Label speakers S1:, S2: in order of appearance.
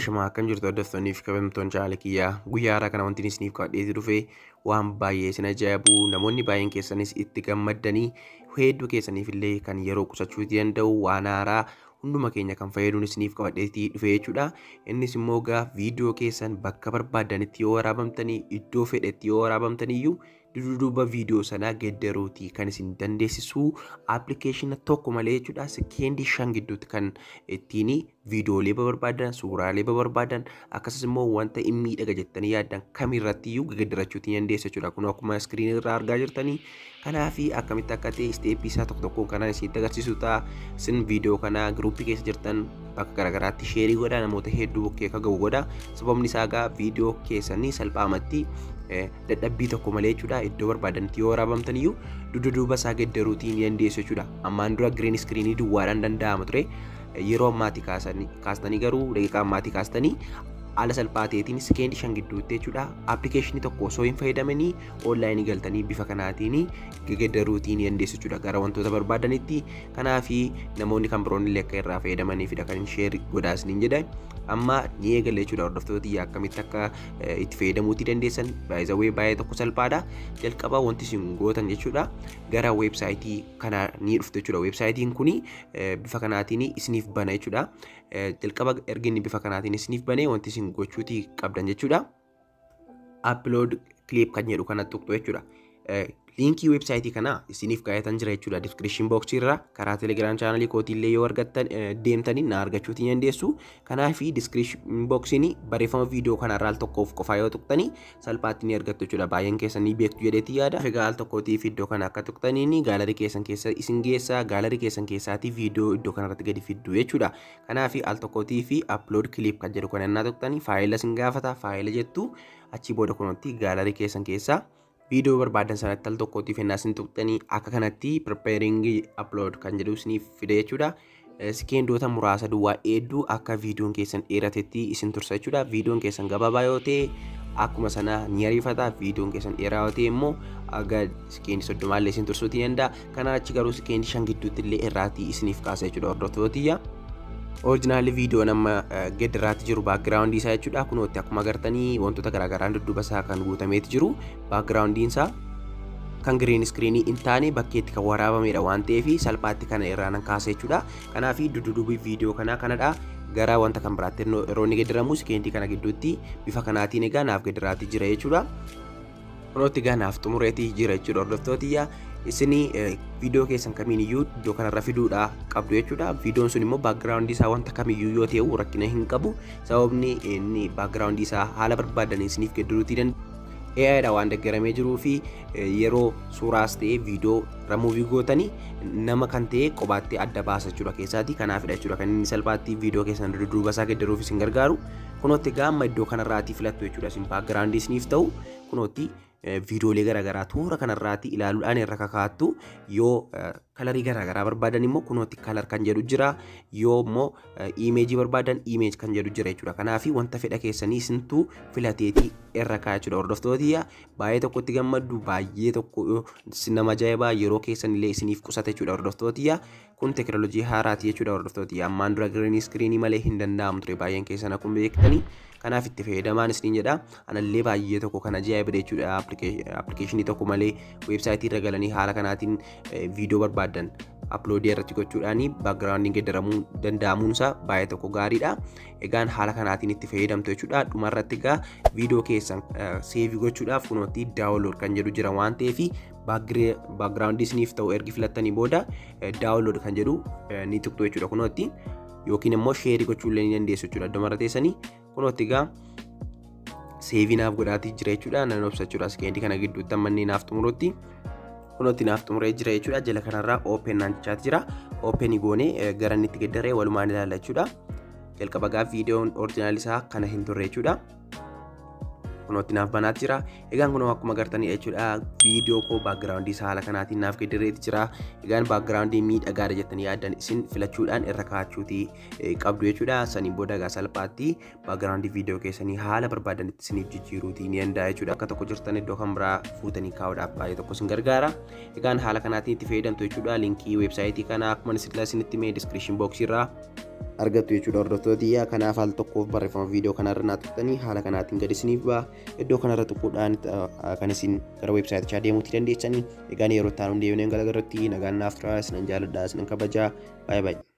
S1: Shamaa akkam jirtu hordoftoonnii fi kabajamtoonni chaanala kiyyaa guyyaa haaraa kana wanti isiniif qabatee dhufe waan baay'ee isin ajaa'ibu namoonni baay'een keessanis itti gammaddanii hedduu keessaniif illee kan yeroo qusachuu danda'u waan haaraa hunduma keenya kan fayyaduun isiniif qabatee dhufe jechuudha. Innis immoo viidiyoo keessan bakka barbaadanitti yoo waraabamtanii iddoo fedhetti yoo waraabamtaniyyuu duduuba viidiyoo sanaa geddaruutii kan isin dandeessisu appilikeeshina tokko malee jechuudha. Sekeendii 5 gidduutti kan ittiin viidiyoolee barbaadan suuraalee barbaadan akkasumas immoo wanta miidhaga jettanii yaaddan kamirrattiyyuu geddarachuu dandeessu jechuudha. Kun akkuma iskiriinii irraa argaa jirtanii kanaaf akkamitti akka ta'e isteeppii isaa tokko tokkoon kanaan isinitti agarsiisu ta'a. Isin viidiyoo kana giruuppii keessa jirtan bakka garagaraatti sheerii godha, namoota hedduu bukkee akka ga'u godha. Sababni isaa viidiyoo keessanii salphaamatti dadhabbii tokko malee jechuudha. Iddoo barbaadanitti yoo waraabamtaniyyuu duduuba isaa geddaruutii dandeessu jechuudha. Ammaan dura giriin iskiriinii duwwaadhaan danda'ama ture. Yeroo ammaatii kaastanii garuu daqiiqaa ammaatii kaastanii haala salphaa ta'eetiin sekeendii 5 gidduutti jechuudha. Appilikeeshinii tokko osoo hin fayyadamanii onlaayinii galtanii bifa kanaatiin geddaruutiin dandeessu jechuudha gara wantoota barbaadanitti. Kanaaf namoonni kan biroon illee akka irraa fayyadamaniifidha kan sheerii godhaasniin jedha. Amma ni eegale jechuudha hordoftoota akkamitti akka itti fayyadamuutii dandeessan baay'ee tokko salphaadha. Jalqaba wanti isin gootan jechuudha gara weebsaayitii kana ni dhuftu jechuudha. Weebsaayitiin kun bifa kanaatiin isiniif bana jechuudha. Jalqaba erga inni bifa kanaatiin isiniif bane wanti isin gochuutii qabdan jechuudha. Upload clip kan jedhu kana tuqxu jechuudha. Linkii weebsaayitii kana isiniif kaa'atan jira jechuudha description box irra karaa telegram channel kootii illee yoo argattan deemtanii na argachuutii dandeessu. Kanaaf description boxiin barreeffama viidiyoo kanarraa al tokkoof qofaa yoo tuqtanii salphaatti ni argattu jechuudha. Baay'een keessan ni beektu jedheetii yaada. Egaa al tokkootiif iddoo kana akka tuqtaniin gaalarii keessan keessa isin geessa. Gaalarii keessan keessaatii viidiyoo iddoo kanarratti gadi fiddu jechuudha. Kanaaf al tokkootiif upload clip kan jedhu kana innaa tuqtanii faayila isin gaafata. Faayila jettu achi booda kunuutti gaalarii keessan keessaa viidiyoo barbaadan sanatti al tokkootiif ennaa isin tuqxanii akka kanatti preparing upload kan jedhu isiniif fide jechuudha. Sekendoota muraasa duwwaa hedduu akka viidiyoon keessan dheeratetti isin tursa jechuudha. Viidiyoon keessan gabaabaa yoo ta'e akkuma sana ni ariifata. Viidiyoon keessan dheeraa yoo ta'e immoo aga sekendii 30 illee isin tursuutii danda'a. Kanaan achi garuu sekendii 5 gidduutti illee irraatii isiniif kaasa jechuudha hordoftootiyya. Original video nama geddarraatti jiru background isaa jechuudha. Kunooti akkuma agartanii wantoota garaagaraan dudduuba isaa kan guutameeti jiru. Background isaa kan green screen hin taane bakkeetti kan waraabamedha waan ta'eef salphaatti kana irraa nan kaasa jechuudha. Kanaaf dudduubi video kanadha. Gara wanta kan biraatti yeroo inni geddaramu sekendii kana gidduutti bifa kanaatiin egaa naaf geddarraatti jira jechuudha. Kunooti egaa naaf xumureetii jira jechuudha hordoftootiyya. Isini viidiyoo keessan kamiiniyyuu iddoo kanarra fiduudha qabdu jechuudha. Viidiyoon sun immoo background isaa wanta kamiyyuu yoo ta'u rakkina hin qabu. Sababni inni background isaa haala barbaadan isiniif geddaruutii danda'a. AI dha waan deeggaramee jiruu fi yeroo suuraas ta'e viidiyoo remuuvii gootanii nama kan ta'e qobaatti adda baasa jechuudha keessaati. Kanaafidha jechuudha kan inni salphaatti viidiyoo keessan dudduuba isaa geddaruuf isin gargaaru. Kunootti gaamma iddoo kanarraatii filattu jechuudha. Isin background isiniif ta'u kunootti viidiyoolee garagaraa toora kanarraatti ilaaluudhaan irra kakaattu. Yoo kalarii garagaraa barbaadan immoo kunootti kalar kan jedhu jira. Yoo immoo imeejii barbaadan imeej kan jedhu jira jechuudha. Kanaaf wanta fedha keessanii isintu filateetii irra kaa'aa jechuudha hordoftootiyya. Baay'ee tokkotti gammaddu, baay'ee tokko nama ajaa'ibaa, yeroo keessan illee isiniif qusata jechuudha hordoftootiyya. Kun teekinooloojii haaraati jechuudha hordoftootiyya. Ammaan dura giriin iskiriinii malee hin danda'amu ture baay'een keessan akkuma beektanii. Kanaaf itti fayyadamaan isiniin jedha. Anallee baay'ee tokko kan ajaa'ibaa jechuudha. Appilikeeshinii tokko malee weebsaayitii irra galanii haala kanaatiin viidiyoo barbaadan uploadii irratti gochuudhaan backgroundiin geddaramuu danda'amuunsa baay'ee tokko gaariidha. Egaan haala kanaatiin itti fayyadamtu jechuudha. Dhumarratti egaa viidiyoo keessan seevii gochuudhaaf kunootti daawunlood kan jedhu jira waan ta'eef backgroundii isiniif ta'u ergi filattanii booda daawunlood kan jedhu ni tuqxu jechuudha kunootti. Yookiin immoo sheerii gochuullee ni dandeessu jechuudha. Iddoo teessanii kunootti egaa seevii naaf godhaatii jira jechuudha. Nan obsa jechuudha. Sekendii kana gidduutti ammanni naaf xumurutti kunootti naaf xumuree jira jechuudha. Jala kanarraa open naan jechaati jira. Open goonee gara inni itti geddaree walumaan ilaalla jechuudha. Jalqaba gaa viidiyoon oriijinaal isaa kana hin turre jechuudha. Kunootti naaf banaatti jira. Egaan kunoo akkuma agartanii jechuudha viidiyoo koo backgroundii isaa haala kanaatiin naaf geddareeti jira. Egaan backgroundii miidhagaadha jettanii yaaddan isin filachuudhaan irra kaa'achuutii qabdu jechuudha. Saniin booda egaa salphaatti backgroundii viidiyoo keessanii haala barbaadanitti isiniif jijjiiruutii ni danda'a jechuudha. Akka tokko jirtan iddoo kan biraa fuutanii kaa'uudhaaf baay'ee tokko isin gargaara. Egaan haala kanaatiin itti fayyadamtu jechuudha. Linkii weebsaayitii kana akkuma isinitti himee description box irraa argattu jechuudha hordoftooti. Kanaaf al tokkoof barreeffama viidiyoo kanarra naa tuqxanii haala kanaatiin gad isiniif ba'a. Iddoo kanarra tuquudhaan kan isin gara weebsaayitichaa deemuutii dandeessanii. Egaa yeroo itti aanu deebineen garagarratti nagaan naaf turaa isinan jaalladhaa isinan kabajaa. Baay'ee baay'ee.